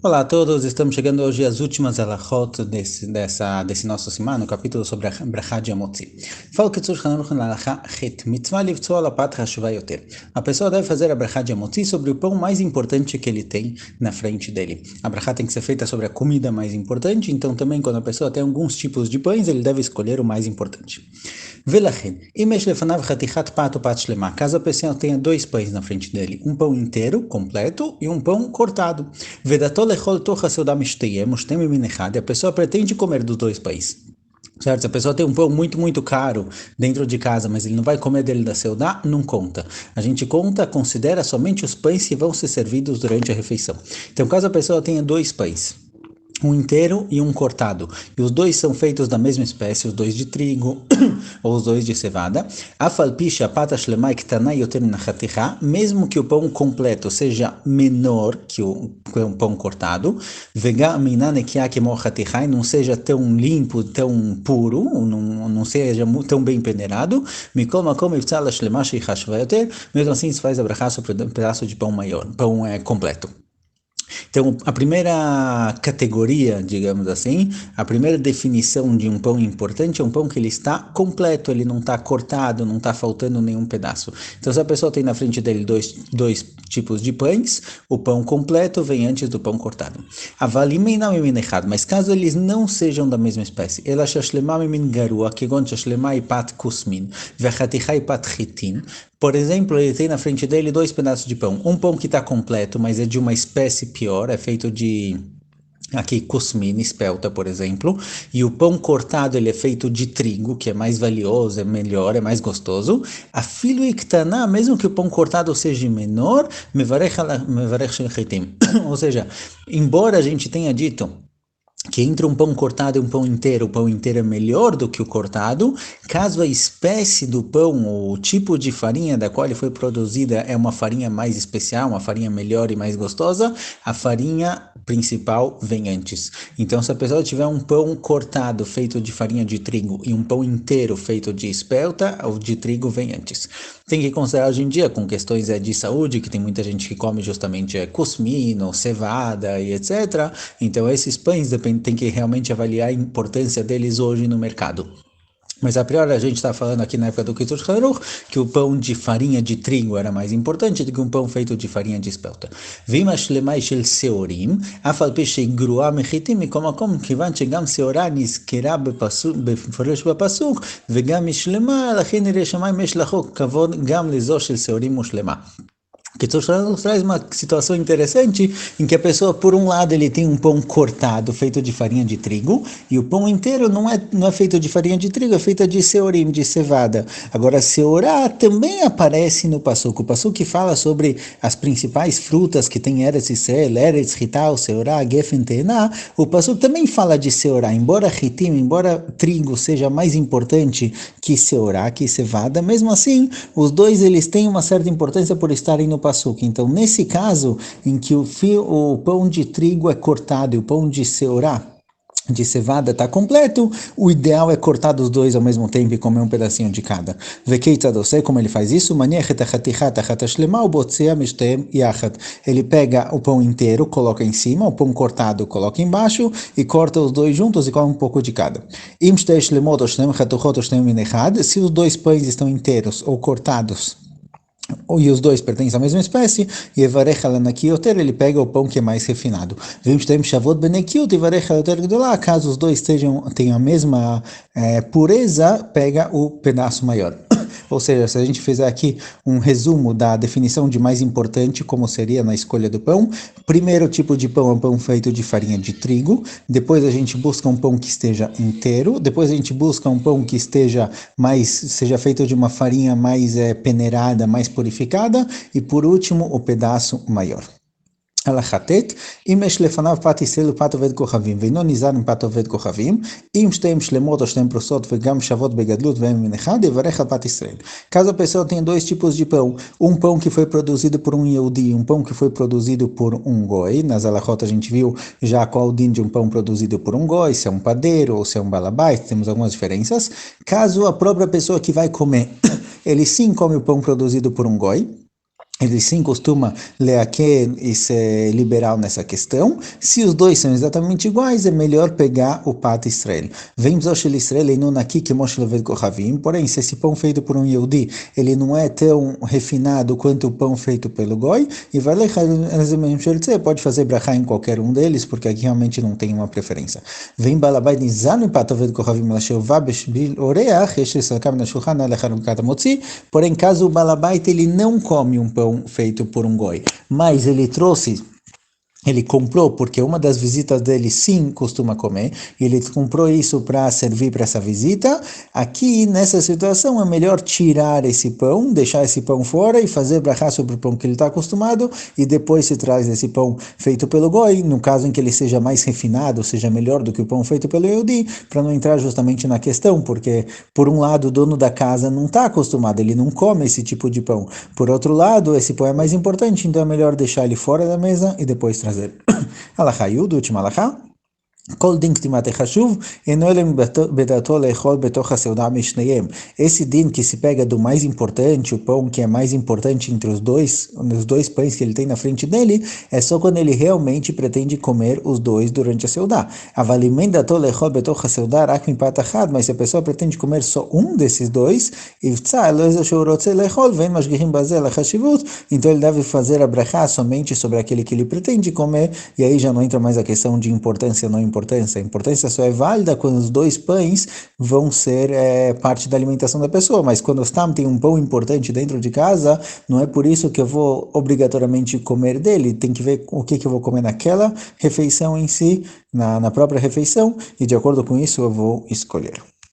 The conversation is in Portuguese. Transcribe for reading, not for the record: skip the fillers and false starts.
Olá a todos, estamos chegando hoje às últimas alachot desse nosso semana, no capítulo sobre a Brachá de Amotzi. Fala que na alachá het, mitzvah livtzoa lapat hashuva yoter. A pessoa deve fazer a Brachá de Amotzi sobre o pão mais importante que ele tem na frente dele. A Brachá tem que ser feita sobre a comida mais importante, então também quando a pessoa tem alguns tipos de pães, ele deve escolher o mais importante. Velachin, imesh lefanav chatichat pat ou pat shlema. Caso a pessoa tenha dois pães na frente dele, um pão inteiro, completo, e um pão cortado. Vedatol lechol tocha seudam mishteyem, mushtem min echad. A pessoa pretende comer dos dois pães. Certo? Se a pessoa tem um pão muito caro dentro de casa, mas ele não vai comer dele da seudá, não conta. A gente considera somente os pães que vão ser servidos durante a refeição. Então, caso a pessoa tenha dois pães, um inteiro e um cortado, e os dois são feitos da mesma espécie, os dois de trigo ou os dois de cevada, mesmo que o pão completo seja menor que o pão cortado, e não seja tão limpo, tão puro, não seja tão bem peneirado, mesmo assim se faz a brachá sobre um pedaço de pão maior, pão completo. Então, a primeira categoria, digamos assim, a primeira definição de um pão importante é um pão que ele está completo, ele não está cortado, não está faltando nenhum pedaço. Então, se a pessoa tem na frente dele dois tipos de pães, o pão completo vem antes do pão cortado. Mas caso eles não sejam da mesma espécie, por exemplo, ele tem na frente dele dois pedaços de pão. Um pão que está completo, mas é de uma espécie pior, é feito de kusmin, espelta, por exemplo, e o pão cortado ele é feito de trigo, que é mais valioso, é melhor, é mais gostoso. A filo iktaná, mesmo que o pão cortado seja menor, mevarech shel chitim. Ou seja, embora a gente tenha dito que entre um pão cortado e um pão inteiro, o pão inteiro é melhor do que o cortado, caso a espécie do pão ou o tipo de farinha da qual ele foi produzida é uma farinha mais especial, uma farinha melhor e mais gostosa, a farinha principal vem antes. Então, se a pessoa tiver um pão cortado feito de farinha de trigo e um pão inteiro feito de espelta, o de trigo vem antes. Tem que considerar hoje em dia, com questões de saúde, que tem muita gente que come justamente kusmin, cevada e etc. Então, esses pães tem que realmente avaliar a importância deles hoje no mercado. Mas a priori a gente está falando aqui na época do Kitzur Haruch que o pão de farinha de trigo era mais importante do que um pão feito de farinha de espelta. Vima shlemai shel seorim, afal pi shegrua mechitim mikom makom, kivan shegam seora nizkera בפורש בפסוק, וגם משלמה, לכן נראה שמיים יש לחוק כבוד גם לזו של seorim ושלמה. Que traz uma situação interessante em que a pessoa, por um lado, ele tem um pão cortado, feito de farinha de trigo, e o pão inteiro não é feito de farinha de trigo, é feito de seorim, de cevada. Agora, seorá também aparece no passuco. O passuco fala sobre as principais frutas que tem Eretz Yisrael, Eretz, Rital, seorá, Gefen, Tená. O passuco também fala de seorá. Embora ritim, embora trigo seja mais importante que seorá, que cevada, mesmo assim, os dois eles têm uma certa importância por estarem no passuco. Então, nesse caso, em que o pão de trigo é cortado e o pão de seorá, de cevada, está completo, o ideal é cortar os dois ao mesmo tempo e comer um pedacinho de cada. Como ele faz isso? Ele pega o pão inteiro, coloca em cima, o pão cortado coloca embaixo e corta os dois juntos e come um pouco de cada. Se os dois pães estão inteiros ou cortados, e os dois pertencem à mesma espécie, e ele pega o pão que é mais refinado. Caso os dois tenham a mesma pureza, pega o pedaço maior. Ou seja, se a gente fizer aqui um resumo da definição de mais importante, como seria na escolha do pão, primeiro tipo de pão é um pão feito de farinha de trigo, depois a gente busca um pão que esteja inteiro, depois a gente busca um pão que seja feito de uma farinha mais peneirada, mais purificada, e por último, o pedaço maior. הלכתת, אם יש לפניו פת ישראל ופת עובד כוכבים, ואינו נזהר עם פת עובד כוכבים, אם שתיהן שלמות או שתיהן פרוסות וגם שוות בגדלות והן מן אחד, יברך על פת ישראל. Caso a pessoa tenha dois tipos de pão, um pão que foi produzido por um Yehudi, um pão que foi produzido por um Goi, nas alachot a gente viu já qual o din de um pão produzido por um Goi, se é um padeiro ou se é um balabait, temos algumas diferenças. Caso a própria pessoa que vai comer, ele sim come o pão produzido por um Goi, Ele sim costuma leaquer e ser liberal nessa questão. Se os dois são exatamente iguais, é melhor pegar o Pat Israel. Vem Zoshel Israel e não aqui que Moshe Leved Kohavim. Porém, se esse pão feito por um Yehudi, ele não é tão refinado quanto o pão feito pelo Goi, e vai pode fazer brachá em qualquer um deles, porque aqui realmente não tem uma preferência. Vem Balabai Nizanu Pat Oved Kohavim Lashevá Beshbil Oreach, Yesh Sakam na Shulchan Alechan Katamotzi. Porém, caso o Balabait ele não come um pão feito por um goi, mas ele comprou, porque uma das visitas dele sim costuma comer, e ele comprou isso para servir para essa visita. Aqui, nessa situação, é melhor tirar esse pão, deixar esse pão fora e fazer brachá sobre o pão que ele está acostumado, e depois se traz esse pão feito pelo goi, no caso em que ele seja mais refinado, seja melhor do que o pão feito pelo Yehudi, para não entrar justamente na questão, porque, por um lado, o dono da casa não está acostumado, ele não come esse tipo de pão. Por outro lado, esse pão é mais importante, então é melhor deixar ele fora da mesa e depois trazer. הלכה י' última הלכה. כל דין קדימת חשוב, אינו אלא בדעתו לאכול בתוך הסעודה משניהם. Esse din que se pega do mais importante, o pão que é mais importante entre os dois pães que ele tem na frente dele, é só quando ele realmente pretende comer os dois durante a seudá. אבל אם אין דעתו לאכול בתוך הסעודה רק מפת אחת, mas se a pessoa pretende comer só um desses dois, יבצע לו איזה שהוא רוצה לאכול, ואין משגיחים בזה לחשיבות, então ele deve fazer a brachá somente sobre aquele que ele pretende comer, e aí já não entra mais a questão de importância ou não importância. A importância só é válida quando os dois pães vão ser parte da alimentação da pessoa, mas quando tem um pão importante dentro de casa, não é por isso que eu vou obrigatoriamente comer dele, tem que ver o que eu vou comer naquela refeição em si, na própria refeição, e de acordo com isso eu vou escolher.